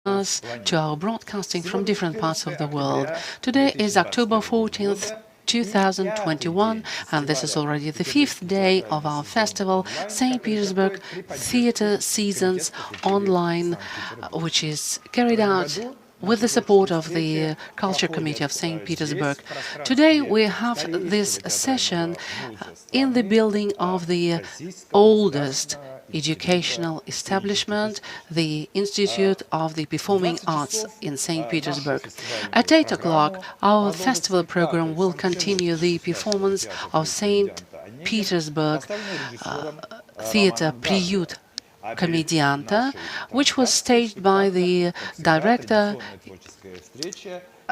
us to our broadcasting from different parts of the world. Today is October 14th, 2021, and this is already the fifth day of our festival, St. Petersburg Theatre Seasons Online, which is carried out with the support of the Culture Committee of St. Petersburg. Today we have this session in the building of the oldest educational establishment, the Institute of the Performing Arts in St. Petersburg. At 8 o'clock, our festival program will continue the performance of St. Petersburg Theatre Priyut Komedianta, which was staged by the director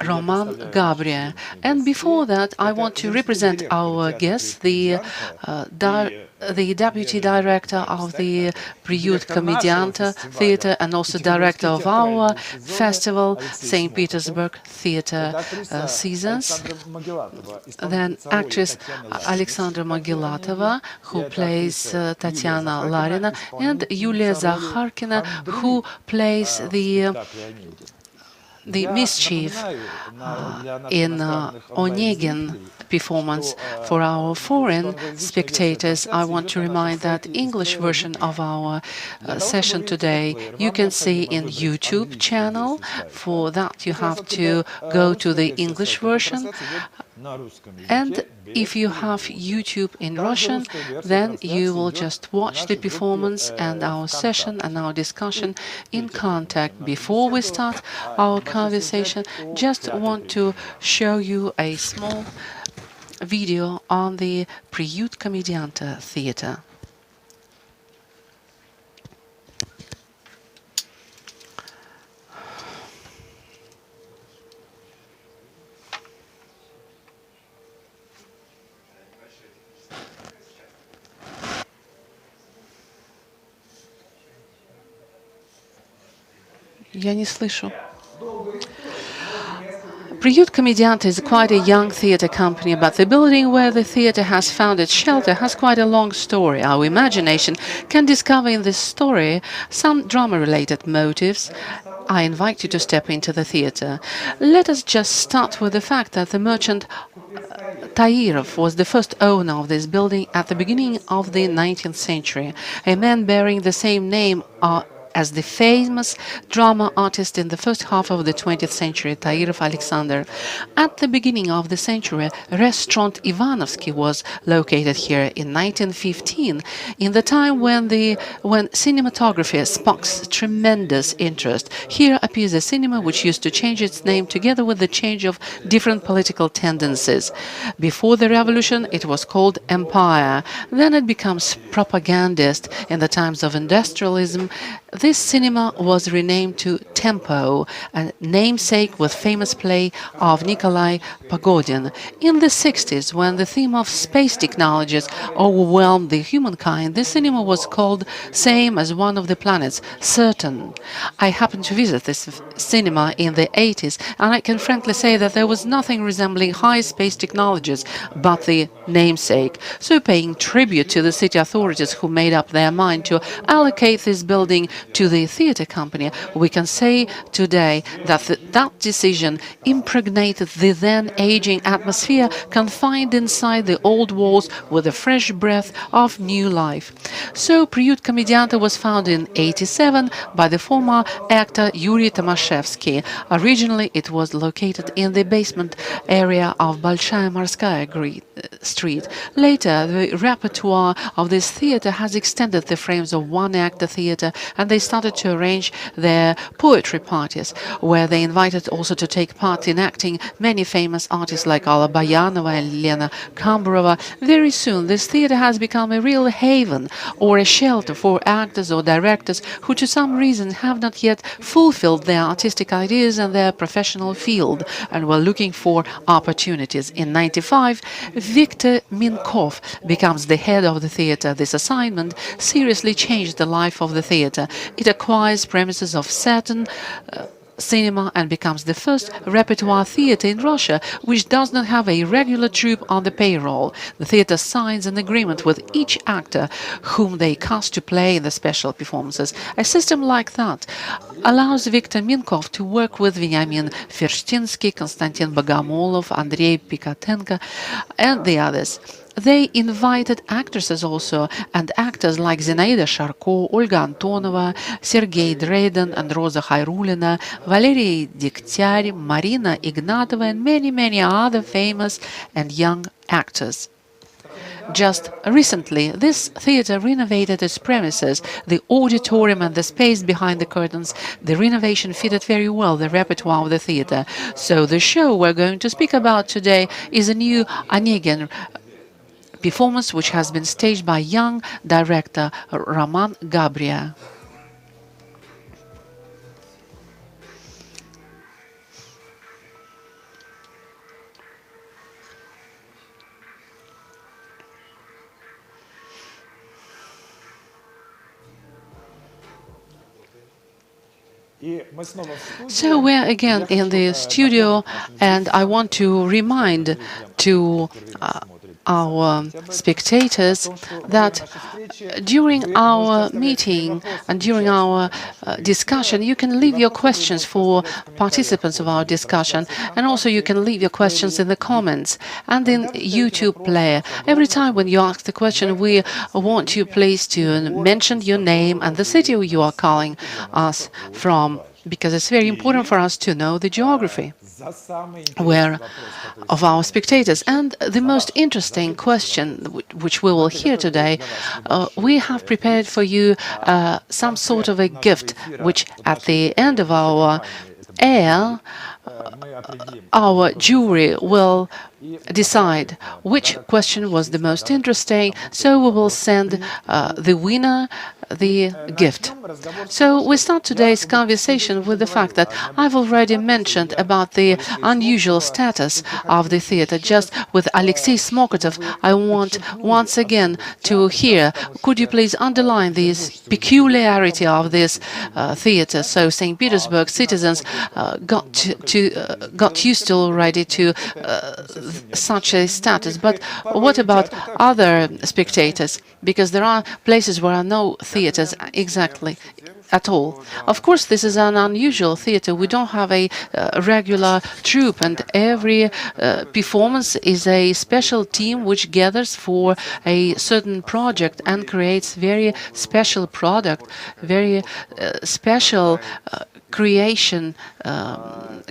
Roman Gabriel. And before that, I want to represent our guest, the deputy director of the Priyut Komedianta Theatre and also director of our festival, St. Petersburg Theatre Seasons. Then actress Aleksandra Magelatova, who plays Tatyana Larina, and Yulia Zakharkina, who plays the mischief in Onegin performance. For our foreign spectators, I want to remind that English version of our session today you can see in YouTube channel. For that you have to go to the English version. And if you have YouTube in Russian, then you will just watch the performance and our session and our discussion in contact. Before we start our conversation, just want to show you a small video on the Priyut Komedianta Theatre. Я не слышу. Priyut Komedianta is quite a young theatre company, but the building where the theatre has found its shelter has quite a long story. Our imagination can discover in this story some drama-related motives. I invite you to step into the theatre. Let us just start with the fact that the merchant Tairov was the first owner of this building at the beginning of the 19th century, a man bearing the same name as the famous drama artist in the first half of the 20th century, Tairov Aleksandra. At the beginning of the century, restaurant Ivanovsky was located here in 1915, in the time when cinematography sparks tremendous interest. Here appears a cinema which used to change its name together with the change of different political tendencies. Before the revolution, it was called Empire. Then it becomes propagandist. In the times of industrialism, this cinema was renamed to Tempo, a namesake with famous play of Nikolai Pagodin. In the 60s, when the theme of space technologies overwhelmed the humankind, this cinema was called same as one of the planets, Saturn. I happened to visit this cinema in the 80s, and I can frankly say that there was nothing resembling high space technologies but the namesake. So paying tribute to the city authorities who made up their mind to allocate this building to the theatre company, we can say today that that decision impregnated the then aging atmosphere confined inside the old walls with a fresh breath of new life. So Priyut Komedianta was founded in 1987 by the former actor Yuri Tomashevsky. Originally it was located in the basement area of Bolshaya Morskaya Street. Later the repertoire of this theatre has extended the frames of one-actor theatre, and they started to arrange their poetry parties, where they invited also to take part in acting many famous artists like Alla Bayanova and Lena Kamburova. Very soon this theatre has become a real haven or a shelter for actors or directors who to some reason have not yet fulfilled their artistic ideas and their professional field and were looking for opportunities. In 1995, Viktor Minkov becomes the head of the theatre. This assignment seriously changed the life of the theatre. It acquires premises of Saturn, cinema and becomes the first repertoire theatre in Russia which does not have a regular troupe on the payroll. The theatre signs an agreement with each actor whom they cast to play in the special performances. A system like that allows Viktor Minkov to work with Veniamin Fershinsky, Konstantin Bogomolov, Andrei Pikatenko and the others. They invited actresses also, and actors like Zinaida Sharko, Olga Antonova, Sergei Dreden and Rosa Khairulina, Valery Degtyar, Marina Ignatova, and many other famous and young actors. Just recently, this theatre renovated its premises, the auditorium and the space behind the curtains. The renovation fitted very well the repertoire of the theatre. So the show we're going to speak about today is a new Onegin performance which has been staged by young director Roman Gabria. So we're again in the studio, and I want to remind to our spectators that during our meeting and during our discussion, you can leave your questions for participants of our discussion, and also you can leave your questions in the comments and in YouTube player. Every time when you ask the question, we want you please to mention your name and the city you are calling us from, because it's very important for us to know the geography of our spectators. And the most interesting question which we will hear today, we have prepared for you some sort of a gift, which at the end of our air, our jury will decide which question was the most interesting, so we will send the winner the gift. So we start today's conversation with the fact that I've already mentioned about the unusual status of the theatre. Just with Alexei Smokotov, I want once again to hear, could you please underline this peculiarity of this theatre? So St. Petersburg citizens got used to already to such a status. But what about other spectators? Because there are places where are no theatres exactly at all. Of course, this is an unusual theatre. We don't have a regular troupe, and every performance is a special team which gathers for a certain project and creates very special product, very special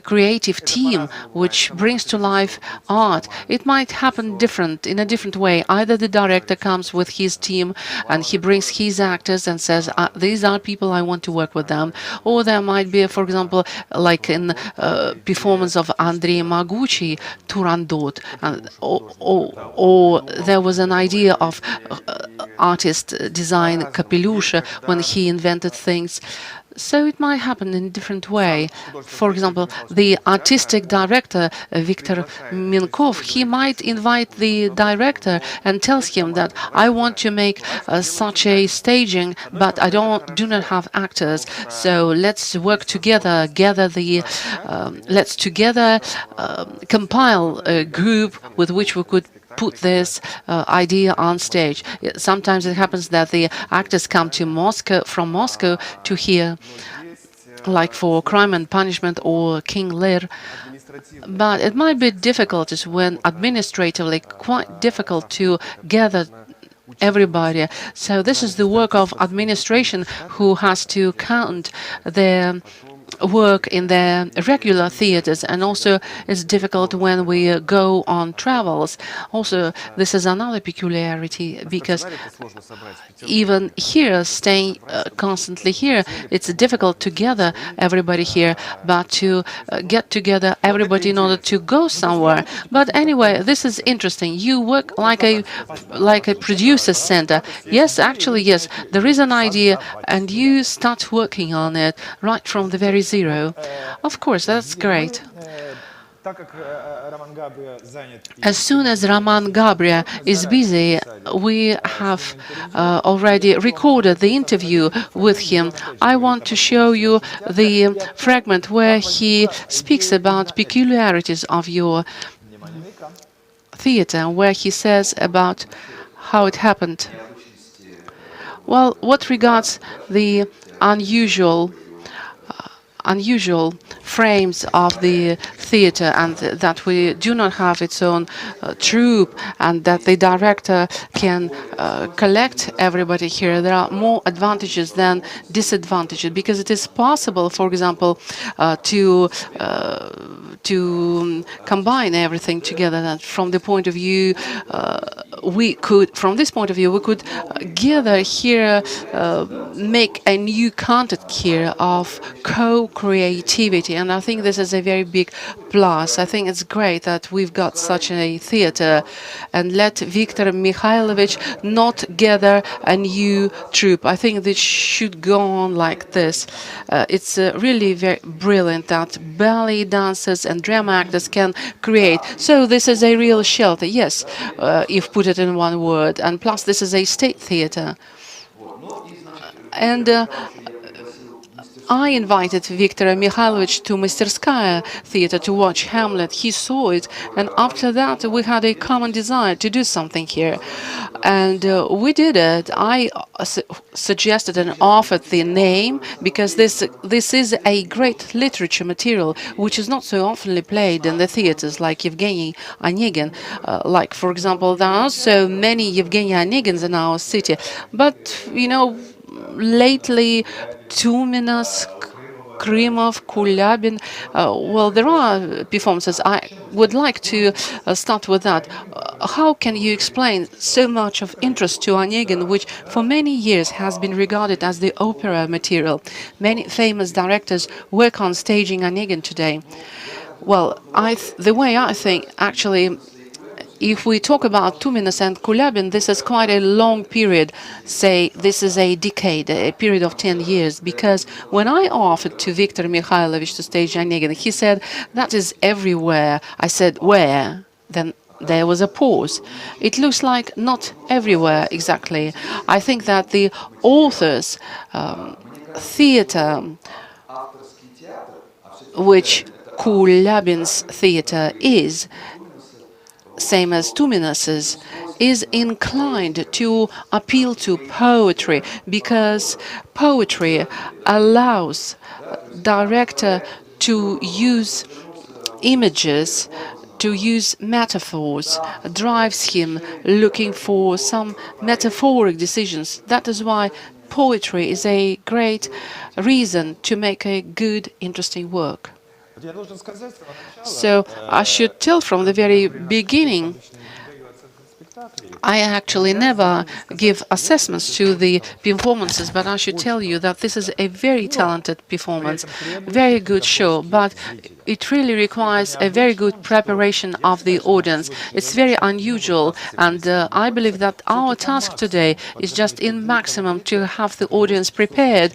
creative team which brings to life art. It might happen in a different way. Either the director comes with his team and he brings his actors and says, these are people I want to work with them. Or there might be, for example, like in performance of Andrei Maguchi, Turandot, or there was an idea of artist design Kapelusha when he invented things. So it might happen in a different way. For example, the artistic director, Viktor Minkov, he might invite the director and tells him that I want to make such a staging, but I do not have actors. So let's work together, let's together compile a group with which we could put this idea on stage. Sometimes it happens that the actors come to from Moscow to here, like for Crime and Punishment or King Lear. But it might be difficult when administratively quite difficult to gather everybody. So this is the work of administration, who has to count their work in the regular theaters, and also it's difficult when we go on travels. Also, this is another peculiarity, because even here, staying constantly here, it's difficult to gather everybody here, but to get together everybody in order to go somewhere. But anyway, this is interesting. You work like a producer center. Yes, actually, yes, there is an idea, and you start working on it right from the very zero. Of course, that's great. As soon as Roman Gabria is busy, we have already recorded the interview with him. I want to show you the fragment where he speaks about peculiarities of your theater, where he says about how it happened. Well, what regards the unusual frames of the theater, and that we do not have its own troupe, and that the director can collect everybody here. There are more advantages than disadvantages, because it is possible, for example, to combine everything together. That from the point of view, from this point of view, we could gather here, make a new content here of co-creativity, and I think this is a very big plus. I think it's great that we've got such a theater, and let Viktor Mikhailovich not gather a new troupe. I think this should go on like this. It's really very brilliant that ballet dancers and drama actors can create. So this is a real shelter, yes, if put it in one word, and plus this is a state theater. And I invited Viktor Mikhailovich to Masterskaya Theatre to watch Hamlet. He saw it, and after that we had a common desire to do something here. And we did it. I suggested and offered the name, because this is a great literature material which is not so often played in the theatres, like Yevgeny Onegin. Like, for example, there are so many Yevgeny Onegins in our city, but, you know, lately Tuminas, Krymov, Kulyabin. Well, there are performances. I would like to start with that. How can you explain so much of interest to Onegin, which for many years has been regarded as the opera material? Many famous directors work on staging Onegin today. Well, the way I think, actually, if we talk about Tuminas and Kulyabin, this is quite a long period. Say, this is a decade, a period of 10 years. Because when I offered to Viktor Mikhailovich to stage Onegin, he said, that is everywhere. I said, where? Then there was a pause. It looks like not everywhere exactly. I think that the author's theater, which Kulyabin's theater is, same as Tuminas's, is inclined to appeal to poetry, because poetry allows director to use images, to use metaphors, drives him looking for some metaphoric decisions. That is why poetry is a great reason to make a good, interesting work. So I should tell from the very beginning, I actually never give assessments to the performances, but I should tell you that this is a very talented performance, very good show, but it really requires a very good preparation of the audience. It's very unusual, and I believe that our task today is just in maximum to have the audience prepared.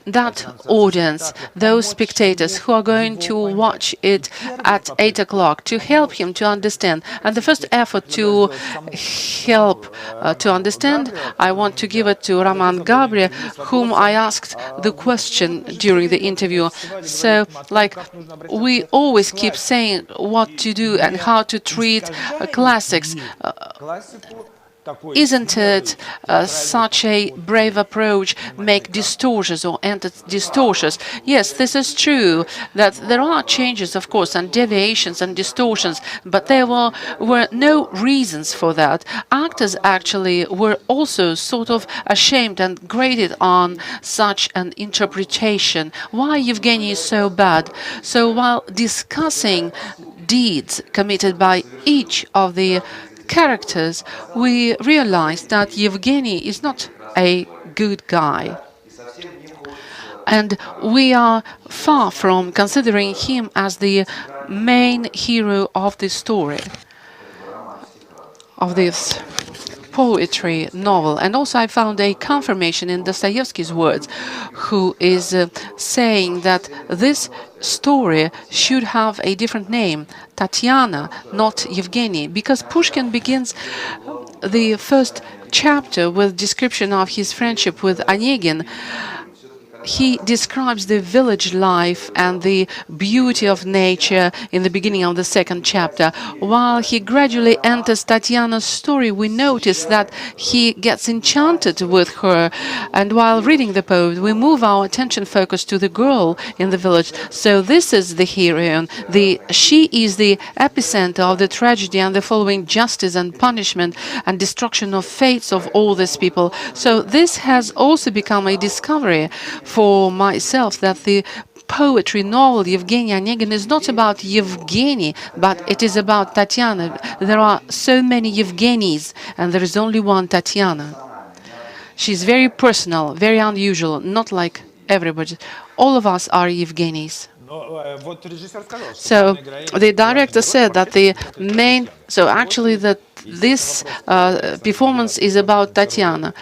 That audience, those spectators who are going to watch it at 8 o'clock, to help him to understand. And the first effort to help to understand, I want to give it to Roman Gabria, whom I asked the question during the interview. So, like, we always keep saying what to do and how to treat classics. Isn't it such a brave approach, make distortions or enter distortions? Yes, this is true, that there are changes, of course, and deviations and distortions, but there were no reasons for that. Actors actually were also sort of ashamed and grated on such an interpretation. Why Yevgeny is so bad? So while discussing deeds committed by each of the characters, we realized that Yevgeny is not a good guy. And we are far from considering him as the main hero of the story, of this poetry novel. And also I found a confirmation in Dostoevsky's words, who is saying that this story should have a different name, Tatyana, not Yevgeny, because Pushkin begins the first chapter with description of his friendship with Onegin. He describes the village life and the beauty of nature in the beginning of the second chapter. While he gradually enters Tatyana's story, we notice that he gets enchanted with her. And while reading the poem, we move our attention focus to the girl in the village. So this is the heroine. She is the epicenter of the tragedy and the following justice and punishment and destruction of fates of all these people. So this has also become a discovery for myself, that the poetry novel Yevgeny Onegin is not about Yevgeny, but it is about Tatyana. There are so many Yevgenys, and there is only one Tatyana. She's very personal, very unusual, not like everybody. All of us are Yevgenys. So the director said that actually that this performance is about Tatyana.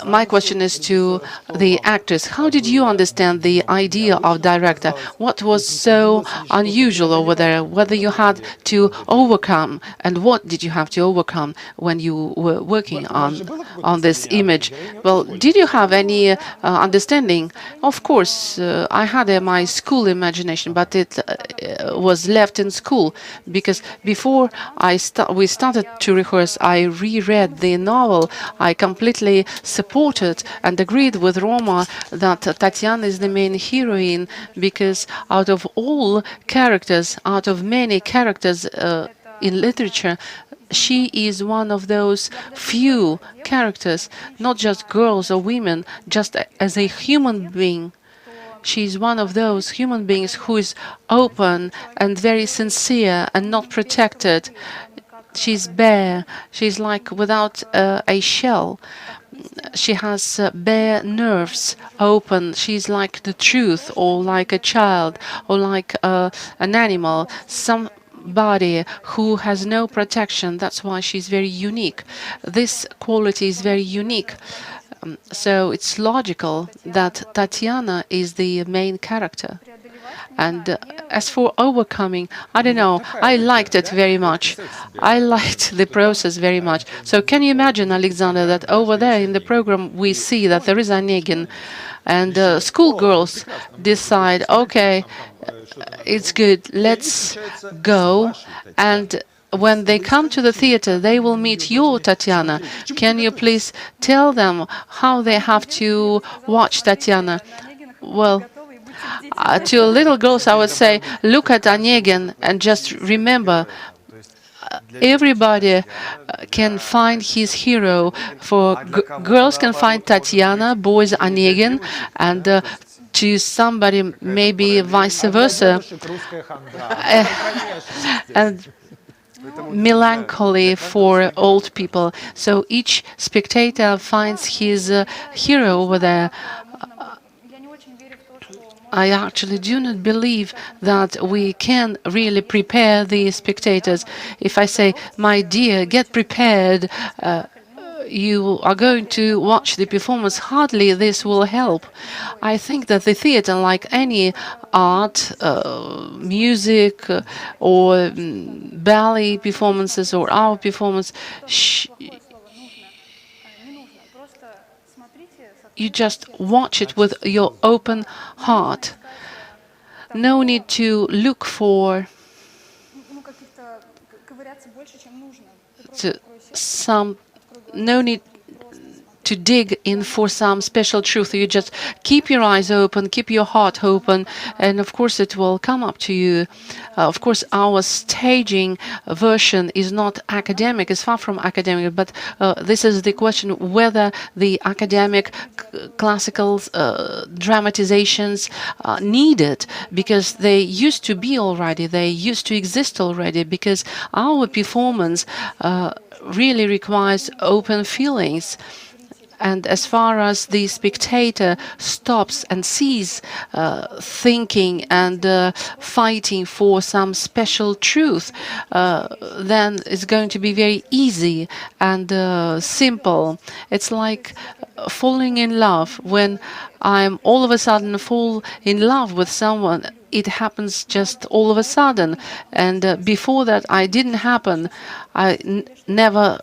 My question is to the actors. How did you understand the idea of director? What was so unusual over there? Whether you had to overcome, and what did you have to overcome when you were working on this image? Well, did you have any understanding? Of course, I had my school imagination, but it was left in school, because before we started to rehearse, I reread the novel. I completely supported and agreed with Roma that Tatyana is the main heroine, because out of all characters, out of many characters in literature, she is one of those few characters, not just girls or women, just as a human being. She's one of those human beings who is open and very sincere and not protected. She's bare. She's like without a shell. She has bare nerves, open. She's like the truth, or like a child, or like an animal, somebody who has no protection. That's why she's very unique. This quality is very unique. So it's logical that Tatyana is the main character. And as for overcoming, I don't know, I liked it very much. I liked the process very much. So can you imagine, Aleksandra, that over there in the program we see that there is Onegin, and schoolgirls decide, okay, it's good, let's go, and when they come to the theater, they will meet your Tatyana. Can you please tell them how they have to watch Tatyana? Well, to little girls, I would say, look at Onegin and just remember, everybody can find his hero. For girls can find Tatyana, boys Onegin, and to somebody maybe vice versa. And melancholy for old people. So each spectator finds his hero over there. I actually do not believe that we can really prepare the spectators. If I say, my dear, get prepared, you are going to watch the performance, hardly this will help. I think that the theater, like any art, music, or ballet performances, or our performance, you just watch it with your open heart. No need to look for no need to dig in for some special truth. You just keep your eyes open, keep your heart open, and of course it will come up to you. Of course, our staging version is not academic, it's far from academic, but this is the question whether the academic classical dramatizations are needed, because they used to be already, they used to exist already, because our performance really requires open feelings. And as far as the spectator stops and sees thinking and fighting for some special truth, then it's going to be very easy and simple. It's like falling in love, when I'm all of a sudden fall in love with someone, it happens just all of a sudden. And before that, I didn't happen. I never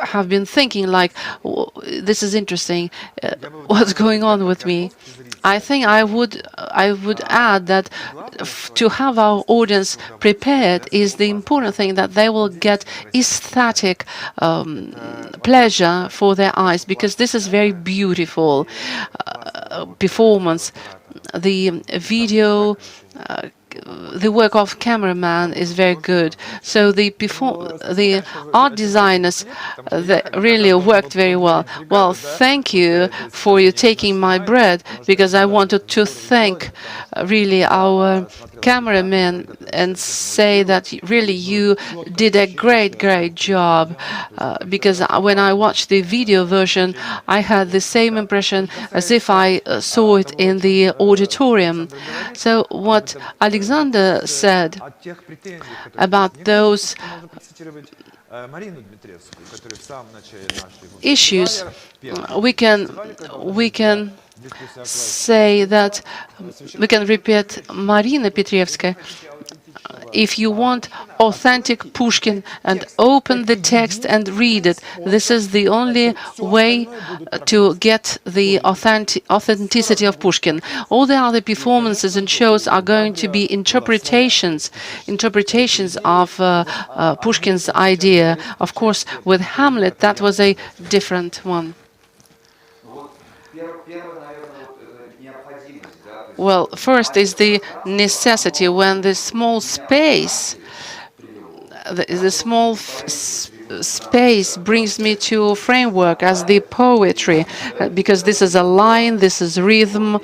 have been thinking like, this is interesting, what's going on with me. I think I would add that to have our audience prepared is the important thing, that they will get aesthetic pleasure for their eyes, because this is very beautiful performance. The video, the work of cameraman is very good. So the art designers, they really worked very well. Well, thank you for you taking my bread, because I wanted to thank really our cameraman and say that really you did a great job, because when I watched the video version, I had the same impression as if I saw it in the auditorium. So what Alexander said about those issues, we can say that we can repeat Marina Petrievskaya. If you want authentic Pushkin, and open the text and read it, this is the only way to get the authenticity of Pushkin. All the other performances and shows are going to be interpretations of Pushkin's idea. Of course, with Hamlet, that was a different one. Well, first is the necessity, when the small space, space brings me to framework as the poetry, because this is a line, this is rhythm,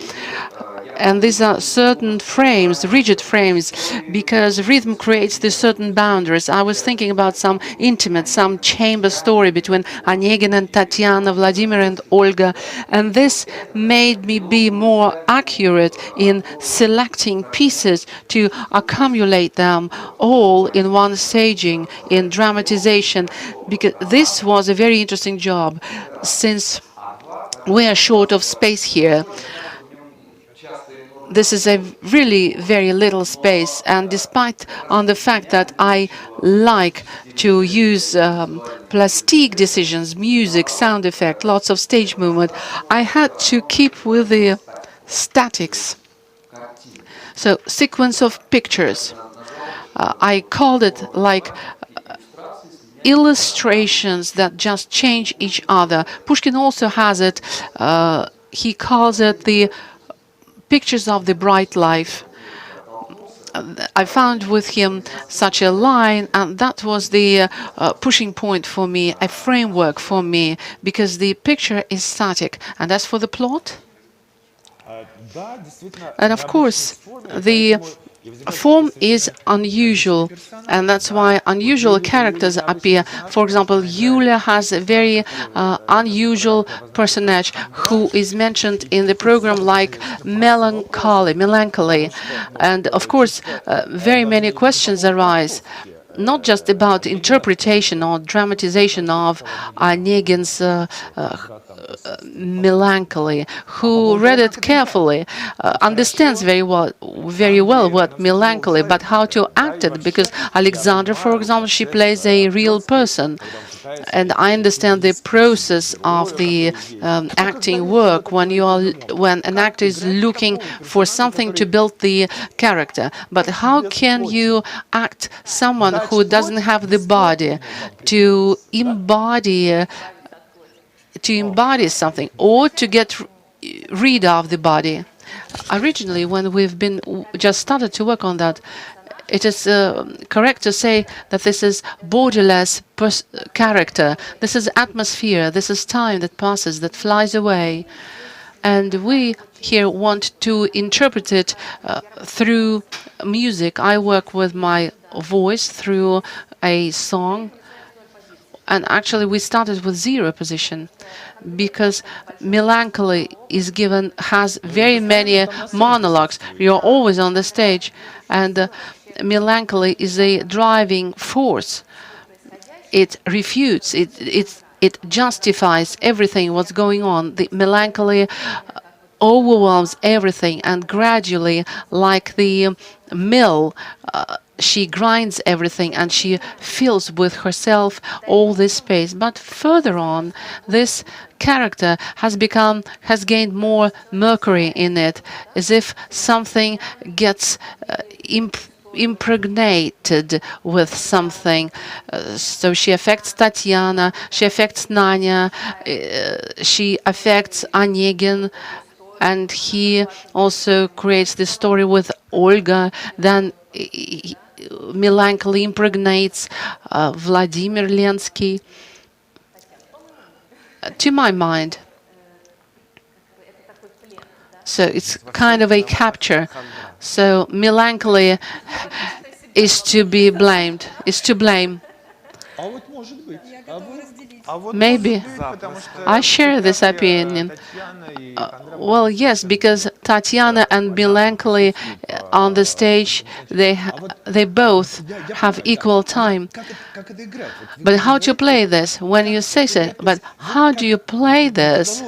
and these are certain frames, rigid frames, because rhythm creates these certain boundaries. I was thinking about some intimate, some chamber story between Onegin and Tatyana, Vladimir and Olga, and this made me be more accurate in selecting pieces to accumulate them all in one staging, in dramatization, because this was a very interesting job, since we are short of space here. This is a really very little space, and despite on the fact that I like to use plastic decisions, music, sound effect, lots of stage movement, I had to keep with the statics. So, sequence of pictures. I called it like illustrations that just change each other. Pushkin also has it, he calls it the pictures of the bright life. I found with him such a line, and that was the pushing point for me, a framework for me, because the picture is static. And as for the plot, and of course, the form is unusual, and that's why unusual characters appear. For example, Yulia has a very unusual personage who is mentioned in the program like melancholy. And of course, very many questions arise, not just about interpretation or dramatization of Onegin's melancholy. Who read it carefully understands very well what melancholy, but how to act it, because Aleksandra, for example, she plays a real person, and I understand the process of the acting work when an actor is looking for something to build the character. But how can you act someone who doesn't have the body to embody something, or to get rid of the body? Originally, when we've been just started to work on that, it is correct to say that this is borderless character. This is atmosphere. This is time that passes, that flies away. And we here want to interpret it through music. I work with my voice through a song. And actually, we started with 0 position, because melancholy has very many monologues. You're always on the stage, and melancholy is a driving force. It refutes. it justifies everything what's going on. The melancholy overwhelms everything, and gradually, like the mill, she grinds everything and she fills with herself all this space. But further on, this character has gained more mercury in it, as if something gets impregnated with something. So she affects Tatyana, she affects Nanya, she affects Onegin, and he also creates this story with Olga. Then melancholy impregnates Vladimir Lensky. To my mind, so it's kind of a capture. So melancholy is to be blamed, is to blame. Maybe I share this opinion. Well, yes, because Tatyana and Melancholy on the stage, they both have equal time. But how to play this? When you say so, but how do you play this?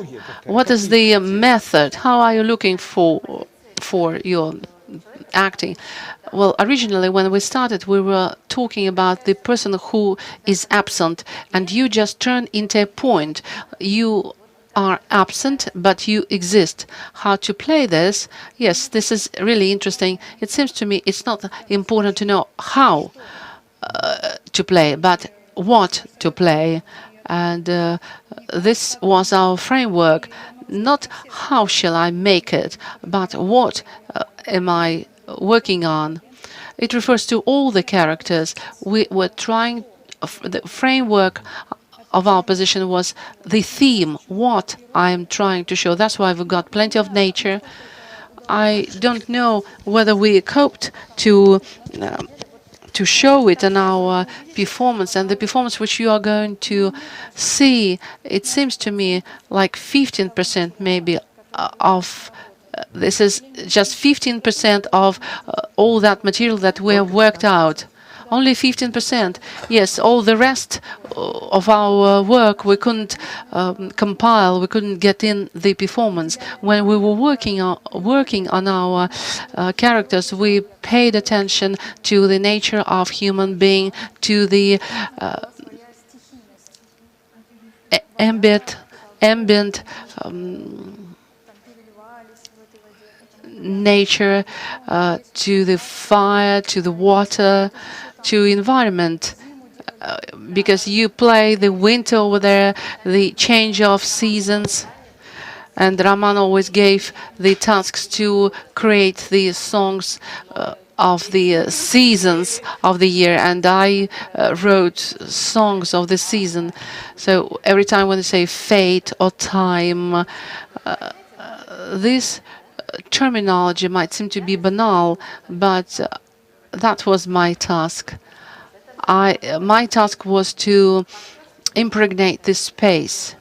What is the method? How are you looking for your acting? Well, originally when we started, we were talking about the person who is absent, and you just turn into a point. You are absent, but you exist. How to play this? Yes, this is really interesting. It seems to me it's not important to know how to play, but what to play. And this was our framework. Not how shall I make it, but what am I working on. It refers to all the characters. We were trying, the framework of our position was the theme, what I am trying to show. That's why we've got plenty of nature. I don't know whether we coped to show it in our performance, and the performance which you are going to see, it seems to me like 15% maybe of this is just 15% of all that material that we have worked out. Only 15%. Yes, all the rest of our work we couldn't compile, we couldn't get in the performance. When we were working on our characters, we paid attention to the nature of human being, to the ambient nature, to the fire, to the water, to environment, because you play the winter over there, the change of seasons. And Raman always gave the tasks to create the songs of the seasons of the year, and I wrote songs of the season. So every time when they say fate or time, this terminology might seem to be banal, but that was my task. My task was to impregnate this space.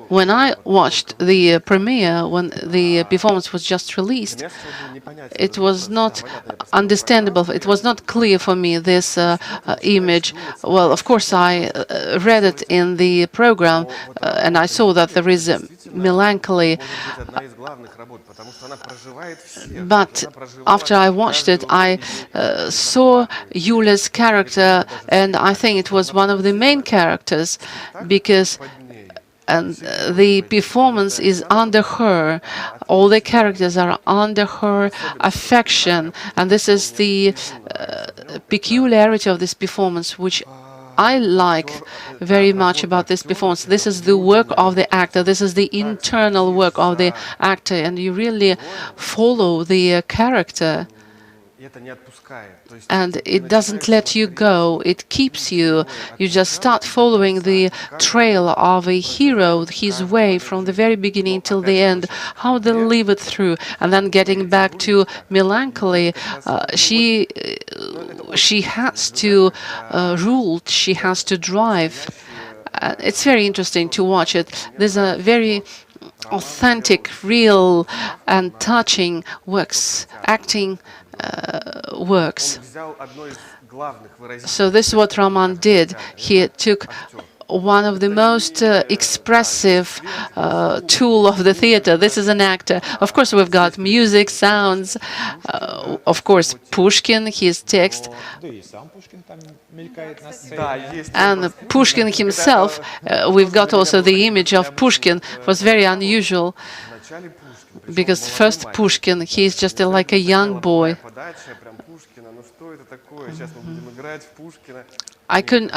When I watched the premiere, when the performance was just released, it was not understandable. It was not clear for me, this image. Well, of course, I read it in the program, and I saw that there is melancholy. But after I watched it, I saw Yulia's character, and I think it was one of the main characters, because the performance is under her. All the characters are under her affection, and this is the peculiarity of this performance, which I like very much about this performance. This is the work of the actor. This is the internal work of the actor, and you really follow the character. And it doesn't let you go, it keeps you. You just start following the trail of a hero, his way from the very beginning till the end, how they live it through. And then getting back to melancholy, she has to rule, she has to drive. It's very interesting to watch it. There's a very authentic, real and touching works, acting works. So this is what Roman did. He took one of the most expressive tool of the theater. This is an actor. Of course, we've got music, sounds, of course, Pushkin, his text, and Pushkin himself. We've got also the image of Pushkin. Was very unusual because first Pushkin, he's just like a young boy. I couldn't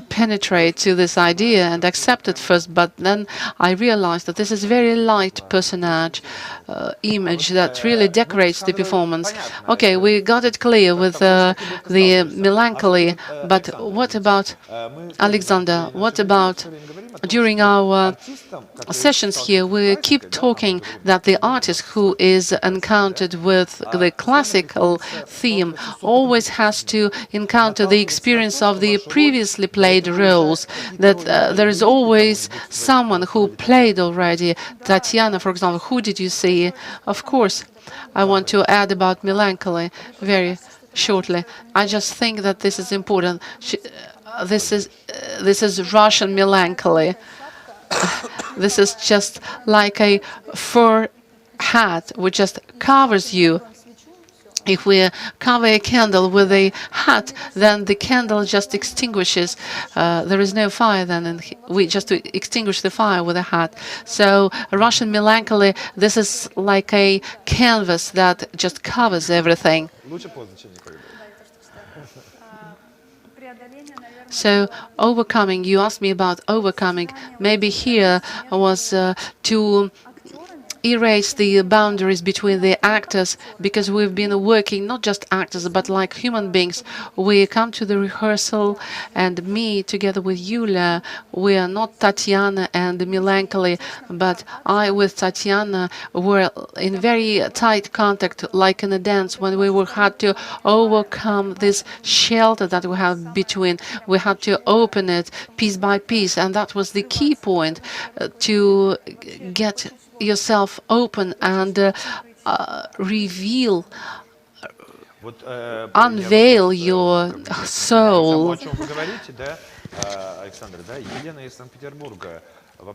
penetrate to this idea and accept it first, but then I realized that this is a very light personage image that really decorates the performance. Okay, we got it clear with the melancholy, but what about Aleksandra? What about during our sessions here, we keep talking that the artist who is encountered with the classical theme always has to encounter the experience of the previously played roles, that there is always someone who played already. Tatyana, for example, who did you see? Of course, I want to add about melancholy very shortly. I just think that this is important. This is Russian melancholy. This is just like a fur hat which just covers you. If we cover a candle with a hat, then the candle just extinguishes. There is no fire then, and we just extinguish the fire with a hat. So Russian melancholy, this is like a canvas that just covers everything. So overcoming, you asked me about overcoming. Maybe here was to erase the boundaries between the actors, because we've been working not just actors but like human beings. We come to the rehearsal, and me together with Yulia, we are not Tatyana and melancholy, but I with Tatyana were in very tight contact, like in a dance, when we had to overcome this shelter that we have between. We had to open it piece by piece, and that was the key point, to get yourself open and reveal, unveil your soul.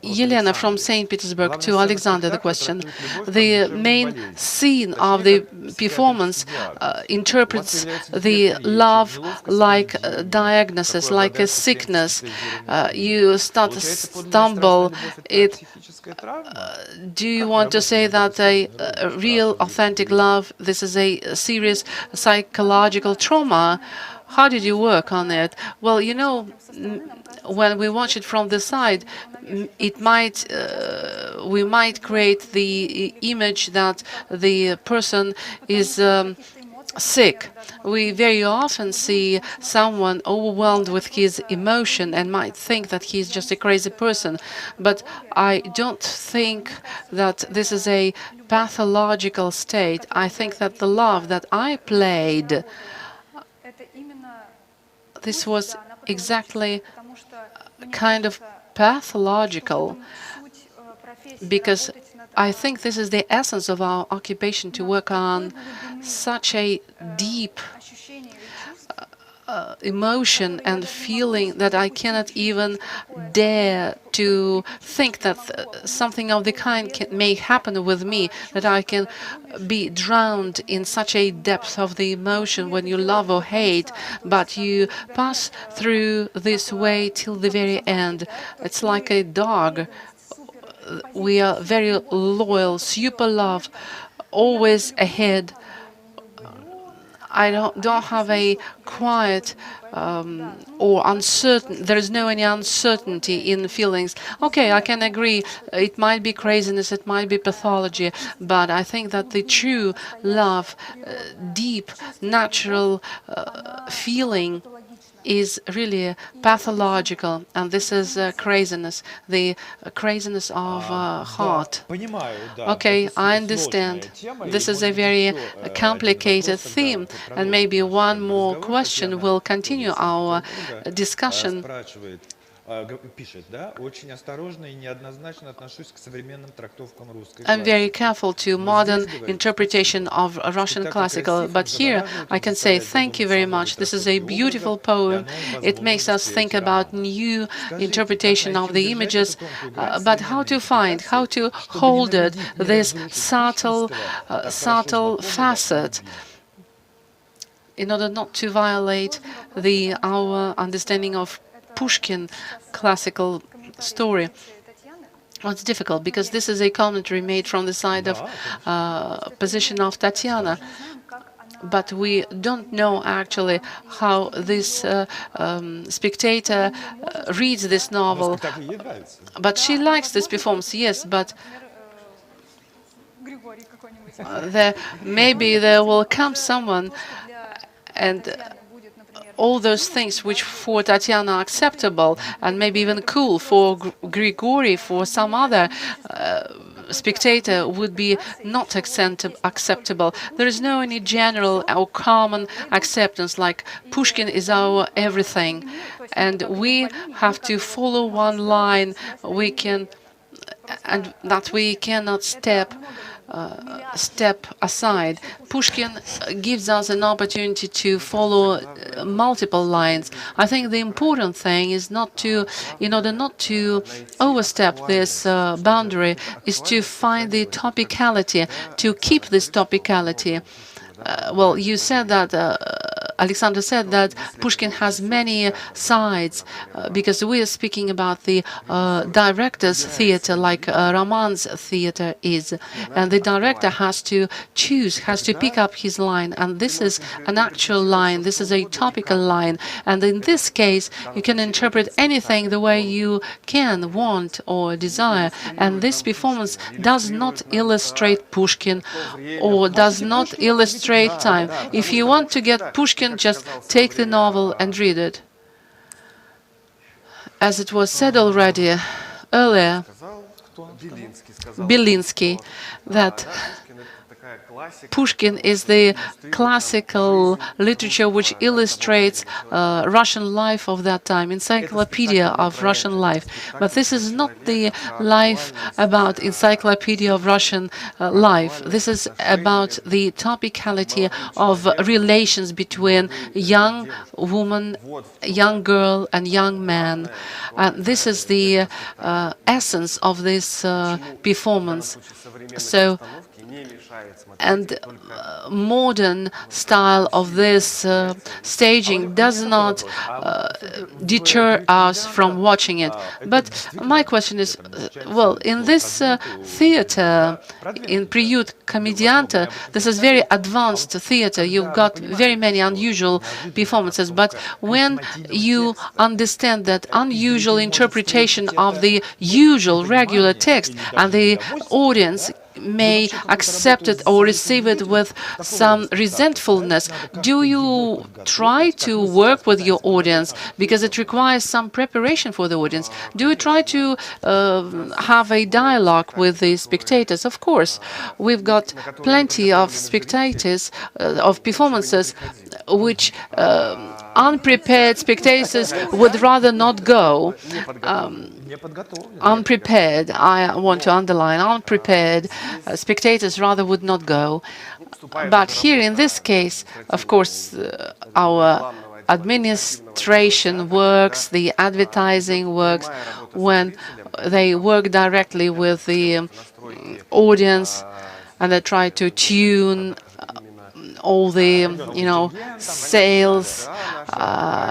Елена from St. Petersburg to Alexander, the question. The main scene of the performance interprets the love like a diagnosis, like a sickness. You start to stumble. Do you want to say that a real, authentic love, this is a serious psychological trauma? How did you work on it? Well, you know, when we watch it from the side, it might we might create the image that the person is sick. We very often see someone overwhelmed with his emotion and might think that he's just a crazy person. But I don't think that this is a pathological state. I think that the love that I played, this was exactly kind of pathological, because I think this is the essence of our occupation, to work on such a deep emotion and feeling that I cannot even dare to think that something of the kind may happen with me, that I can be drowned in such a depth of the emotion when you love or hate, but you pass through this way till the very end. It's like a dog. We are very loyal, super love, always ahead. I don't have a quiet or uncertain. There is no any uncertainty in feelings. Okay, I can agree. It might be craziness, it might be pathology, but I think that the true love, deep, natural feeling, is really pathological, and this is craziness, the craziness of heart. Okay, I understand. This is a very complicated theme, and maybe one more question will continue our discussion. пишет, да, очень осторожно и неоднозначно отношусь к современным трактовкам русской I'm very классики. careful to Вот здесь modern говорит, спасибо. interpretation of Russian Спектакль classical, красив, он but here завораживает, I он can say заставляет thank you задуматься very о новой much. This is a трактовке beautiful образов и о poem. новом It makes us возможности think этих about романов. new Скажите, как interpretation of найти, the удержать эту images, тонкую грань but how современной to find, how интерпретации, to чтобы не hold it, навредить, не this разрушить subtle, пушкинского, так хорошо subtle знакомого и facet, любимого? in order not to violate our understanding of Pushkin classical story. Well, it's difficult because this is a commentary made from the side of Да, конечно. position of Tatyana, but we don't know actually how this spectator reads this Но novel. спектакль ей нравится. But she likes this performance, yes, but there maybe there will come someone and all those things which for Tatyana are acceptable and maybe even cool for Grigory, for some other spectator would be not acceptable. There is no any general or common acceptance like Pushkin is our everything and we have to follow one line we can and that we cannot step aside. Pushkin gives us an opportunity to follow multiple lines. I think the important thing is not to, in order not to overstep this boundary, is to find the topicality, to keep this topicality. Well, you said that Aleksandra said that Pushkin has many sides because we are speaking about the director's theater like Roman's theater is, and the director has to choose, has to pick up his line, and this is an actual line, this is a topical line, and in this case you can interpret anything the way you can, want or desire, and this performance does not illustrate Pushkin or does not illustrate time. If you want to get Pushkin, just take the novel and read it. As it was said already earlier, Belinsky, that Pushkin is the classical literature which illustrates Russian life of that time, encyclopedia of Russian life. But this is not the life about encyclopedia of Russian life. This is about the topicality of relations between young woman, young girl and young man. And this is the essence of this performance. So, and modern style of this staging does not deter us from watching it. But my question is, well, in this theater, in Priyut Komedianta, this is very advanced theater. You've got very many unusual performances. But when you understand that unusual interpretation of the usual regular text and the audience may accept it or receive it with some resentfulness, do you try to work with your audience? Because it requires some preparation for the audience. Do you try to have a dialogue with the spectators? Of course, we've got plenty of spectators, of performances, which unprepared spectators would rather not go. Unprepared, I want to underline, unprepared spectators rather would not go. But here in this case, of course, our administration works, the advertising works, when they work directly with the audience and they try to tune all the, sales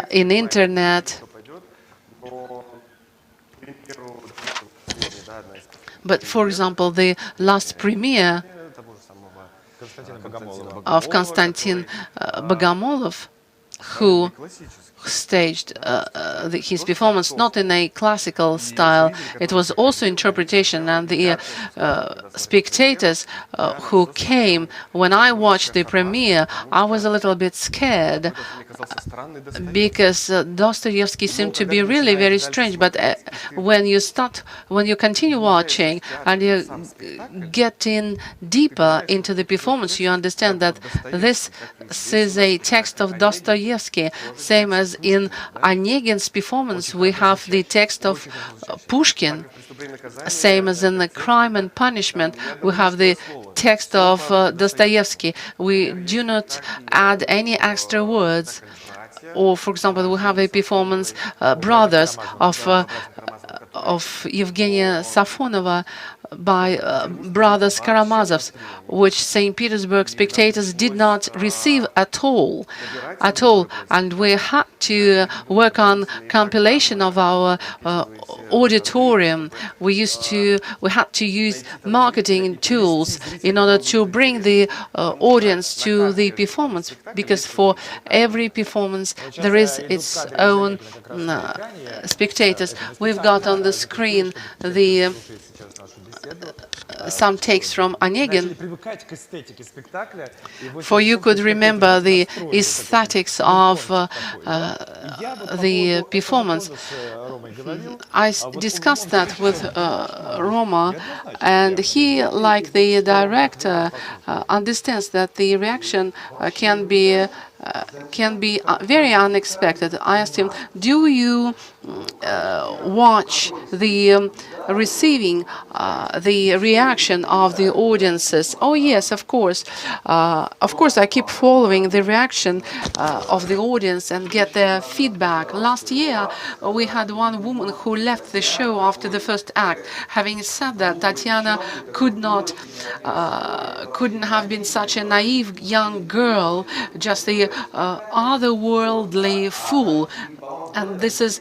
in internet. But for example, the last premiere of Konstantin Bogomolov, who staged his performance not in a classical style, it was also interpretation, and the spectators who came, when I watched the premiere, I was a little bit scared because Dostoevsky seemed to be really very strange, but when you continue watching and you get in deeper into the performance, you understand that this is a text of Dostoevsky Dostoevsky. Same as in Onegin's performance, we have the text of Pushkin. Same as in the Crime and Punishment, we have the text of Dostoevsky. We do not add any extra words. Or, for example, we have a performance, Brothers, of Evgenia Safonova by Brothers Karamazovs, which St. Petersburg spectators did not receive at all. And we had to work on compilation of our auditorium. We had to use marketing tools in order to bring the audience to the performance, because for every performance there is its own spectators. We've got on the screen the some takes from Onegin, for you could remember the aesthetics of the performance. I discussed that with Roma, and he, like the director, understands that the reaction can be very unexpected. I asked him, do you watch the receiving the reaction of the audiences? Oh yes, of course. Of course, I keep following the reaction of the audience and get their feedback. Last year, we had one woman who left the show after the first act, having said that Tatyana couldn't have been such a naive young girl, just the otherworldly fool. And this is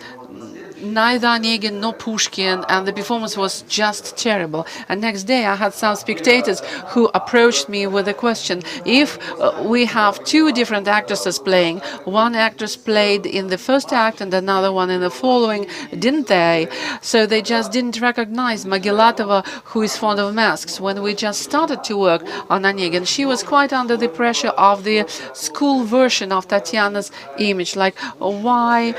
neither Onegin nor Pushkin, and the performance was just terrible. And next day I had some spectators who approached me with a question: if we have two different actresses playing, one actress played in the first act and another one in the following, didn't they? So they just didn't recognize Magelatova, who is fond of masks. When we just started to work on Onegin, she was quite under the pressure of the school version of Tatyana's image, like why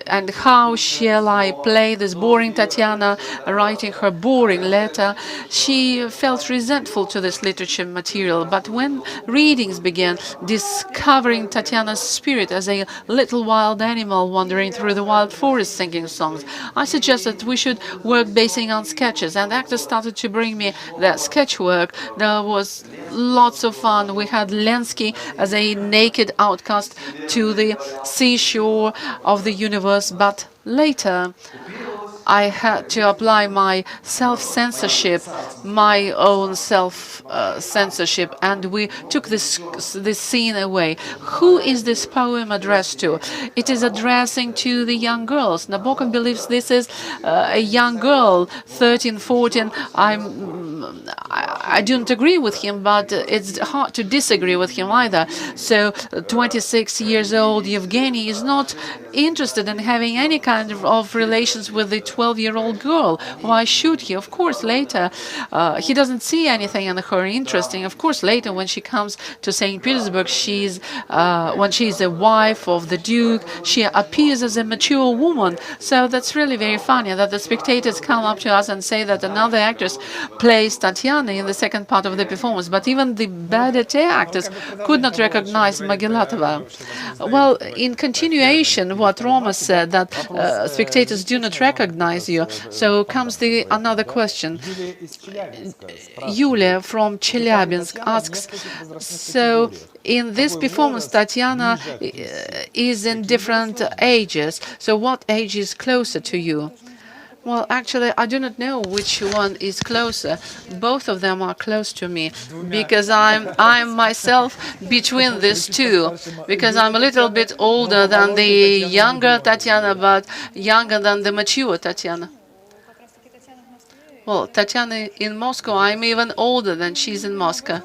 and how shall I play this boring Tatyana, writing her boring letter. She felt resentful to this literature material, but when readings began, discovering Tatyana's spirit as a little wild animal wandering through the wild forest singing songs, I suggested we should work basing on sketches, and actors started to bring me their sketch work. There was lots of fun. We had Lenski as a naked outcast to the seashore of the universe, but later I had to apply my self-censorship, my own self-censorship, and we took this scene away. Who is this poem addressed to? It is addressing to the young girls. Nabokov believes this is a young girl, 13, 14. I don't agree with him, but it's hard to disagree with him either. So 26 years old Yevgeny is not interested in having any kind of relations with the 12-year-old girl. Why should he? Of course, later he doesn't see anything in her interesting. Of course, later when she comes to St. Petersburg, when she's the wife of the Duke, she appears as a mature woman. So that's really very funny that the spectators come up to us and say that another actress plays Tatyana in the second part of the performance. But even the better actors could not recognize Magelatova. Well, in continuation, what Roma said, that spectators do not recognize you. So comes another question. Yulia from Chelyabinsk asks, so in this performance, Tatyana is in different ages. So what age is closer to you? Well, actually, I do not know which one is closer. Both of them are close to me, because I'm myself between these two, because I'm a little bit older than the younger Tatyana, but younger than the mature Tatyana. Well, Tatyana in Moscow, I'm even older than she's in Moscow.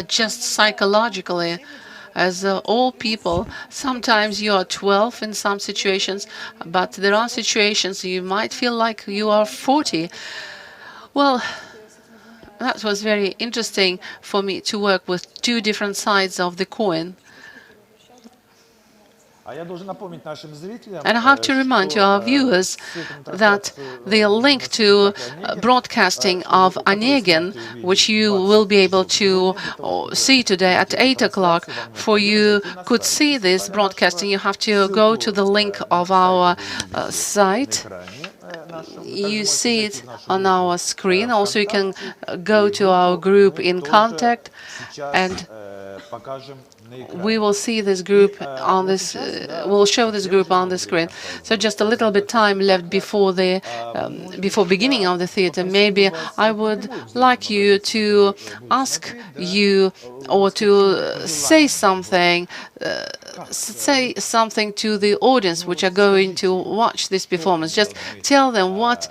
Just psychologically, as all people, sometimes you are 12 in some situations, but there are situations you might feel like you are 40. Well, that was very interesting for me to work with two different sides of the coin. А я должен напомнить нашим зрителям, And I have to remind to our viewers that the link to broadcasting of Onegin, which you will be able to see today at 8 o'clock, for you could see this broadcasting, you have to go to the link of our site. You see it on our screen. Also, you can go to our group in contact, and we will see this group on this. We'll show this group on the screen. So just a little bit time left before the before beginning of the theater. Maybe I would like you to ask you or to say something to the audience which are going to watch this performance. Just tell them what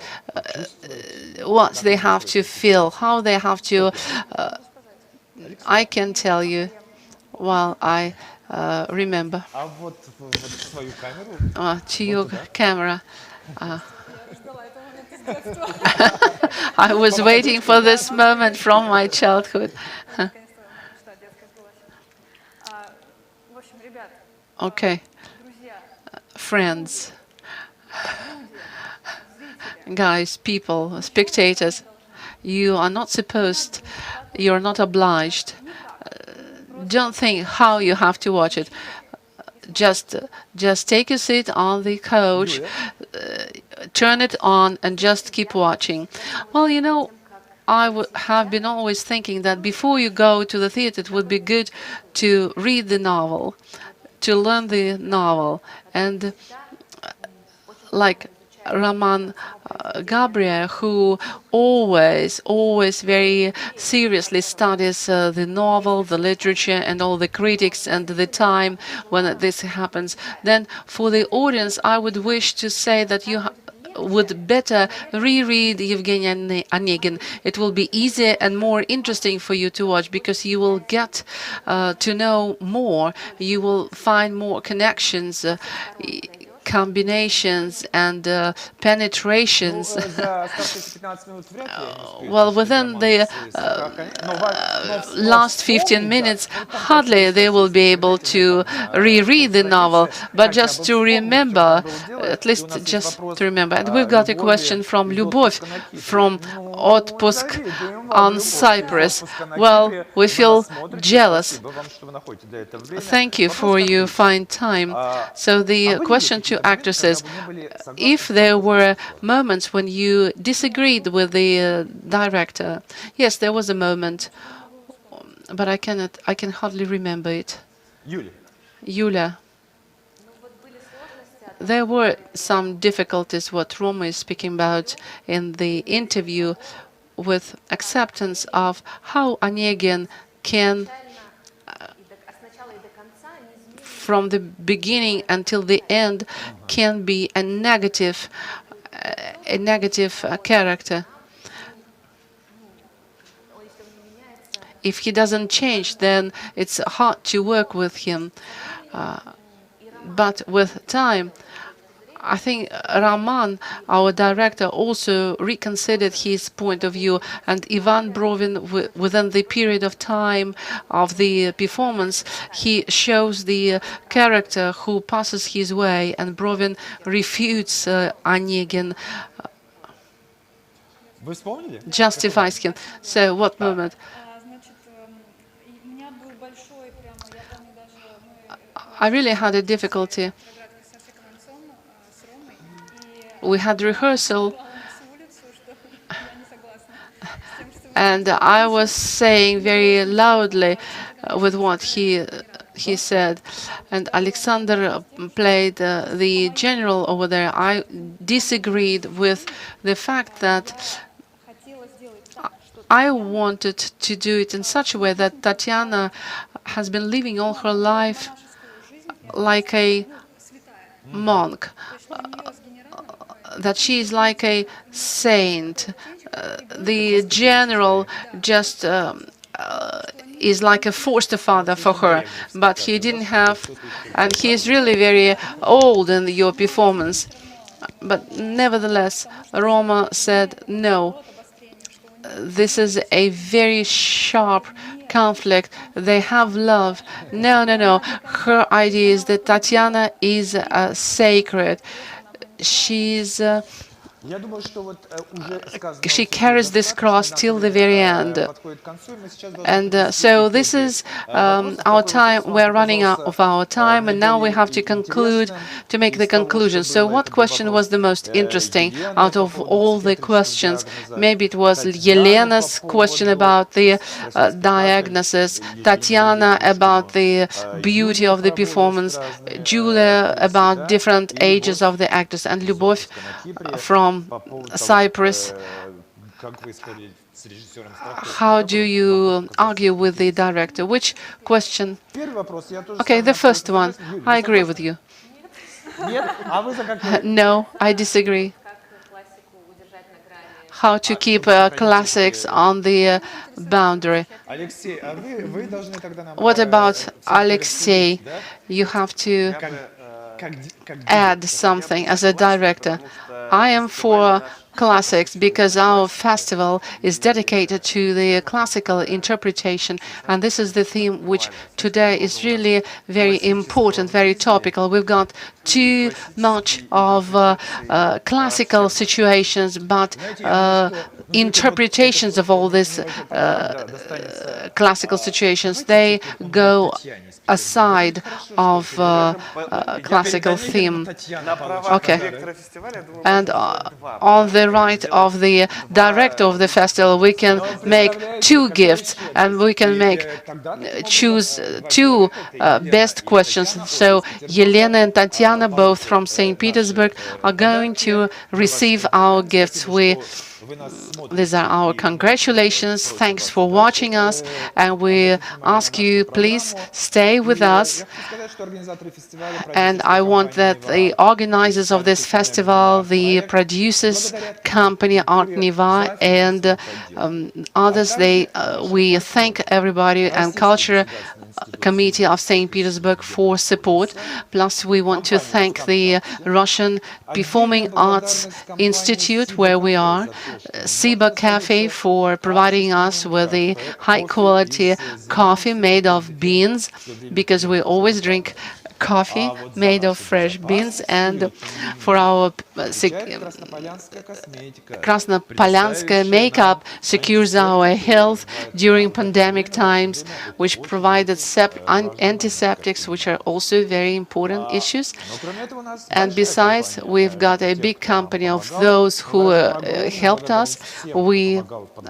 they have to feel, how they have to. I can tell you while I remember. To your camera. I was waiting for this moment from my childhood. Okay. Friends, guys, people, spectators, you're not obliged. Don't think how you have to watch it. Just take a seat on the coach, turn it on, and just keep watching. Well, you know, have been always thinking that before you go to the theater, it would be good to read the novel, to learn the novel, and like Roman Gabriel, who always very seriously studies the novel, the literature, and all the critics and the time when this happens. Then for the audience, I would wish to say that you would better reread Evgeny Onegin. It will be easier and more interesting for you to watch because you will get to know more. You will find more connections, combinations and penetrations. Well, within the last 15 minutes, hardly they will be able to reread the novel, but just to remember, at least just to remember. And we've got a question from Lyubov from Otpusк on Cyprus. Well, we feel jealous. Thank you for your fine time. So the question to actresses: if there were moments when you disagreed with the director. Yes, there was a moment, but I can hardly remember it. Yulia. There were some difficulties, what Roma is speaking about in the interview, with acceptance of how Onegin can, from the beginning until the end, can be a negative character. If he doesn't change, then it's hard to work with him. But with time, I think Roman, our director, also reconsidered his point of view, and Ivan Brovin, within the period of time of the performance, he shows the character who passes his way, and Brovin refutes Onegin, justifies him. So, what moment? I really had a difficulty. We had rehearsal, and I was saying very loudly with what he said, and Aleksandra played the general over there. I disagreed with the fact that I wanted to do it in such a way that Tatyana has been living all her life like a monk, that she is like a saint. The general just is like a foster father for her, but he didn't have, and he is really very old in your performance. But nevertheless, Roma said no. this is a very sharp conflict. They have love. No, no, no. Her idea is that Tatyana is sacred. She's Я думаю, что вот уже сказанного she сейчас carries this достаточно. cross Наше till the время very end. подходит к концу, и мы сейчас должны And подвести so this итоги. is Вопрос our такой time. вопрос вам We're running out показался of our time, and now we have to наиболее conclude, интересным to make из the того, conclusion. что So было. what Это был question was вопрос the most interesting Елены out по of поводу all the психиатрического questions? диагноза, Maybe it was Татьяны Yelena's по question поводу about the красоты diagnosis, спектакля, Tatyana если about the beauty Юлия of the про performance, возраст разные Julia актрисы, about да, different и ages Любовь of the actors, and из Lyubov отпуска на Кипре from по поводу того, Cyprus. как вы спорили с режиссером Страховским. How do Какой you вопрос argue показался with the интересным? director? Which question? Первый вопрос, я тоже с Okay, вами the first абсолютно one. согласен. Юль, I вы agree with согласны? you. Нет? А вы за какой? No, I disagree. How to keep чтобы сохранить classics их, on the boundary. Алексей, а вы должны тогда нам What about все-таки рассудить, Alexei? да? You have to Как add директор. something as a director. I am for classics because our festival is dedicated to the classical interpretation, and this is the theme which today is really very important, very topical. We've got too much of classical situations, but interpretations of all these classical situations, they go aside of classical theme. Okay. And on the right of the director of the festival, we can make two gifts, and we can choose two best questions. So Yelena and Tatyana, both from St. Petersburg, are going to receive our gifts. These are our congratulations. Thanks for watching us, and we ask you, please stay with us. And I want that the organizers of this festival, the producers company Art Neva, and others, we thank everybody and culture committee of St. Petersburg for support. Plus, we want to thank the Russian Performing Arts Institute, where we are, Siba Cafe for providing us with the high-quality coffee made of beans, because we always drink coffee made of fresh beans, and for our Krasnopolyanskaya makeup secures our health during pandemic times, which provided antiseptics, which are also very important issues. And besides, we've got a big company of those who helped us. We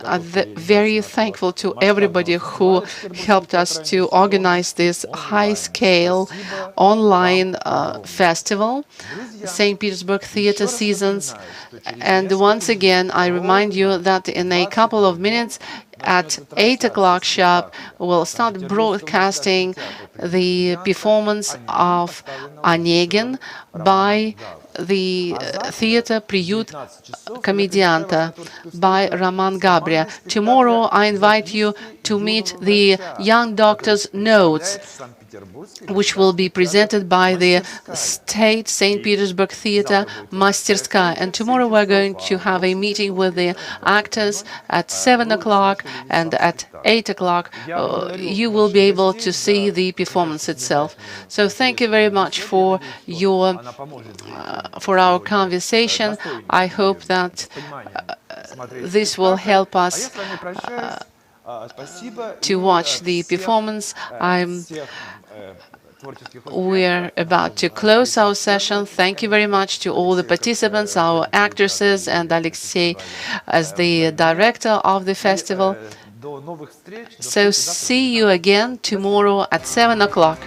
are very thankful to everybody who helped us to organize this high-scale online festival, St. Petersburg Theatre Seasons. And once again, I remind you that in a couple of minutes, at 8 o'clock sharp, we'll start broadcasting the performance of Onegin by the theater Priyut Komedianta by Roman Gabria. Tomorrow, I invite you to meet the young doctor's notes, which will be presented by the State St. Petersburg Theatre Masterskaya. And tomorrow we're going to have a meeting with the actors at 7 o'clock, and at 8 o'clock you will be able to see the performance itself. So thank you very much for our conversation. I hope that this will help us to watch the performance. We're about to close our session. Thank you very much to all the participants, our actresses, and Alexei as the director of the festival. So see you again tomorrow at 7 o'clock.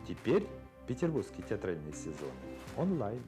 Теперь петербургские театральные сезоны онлайн.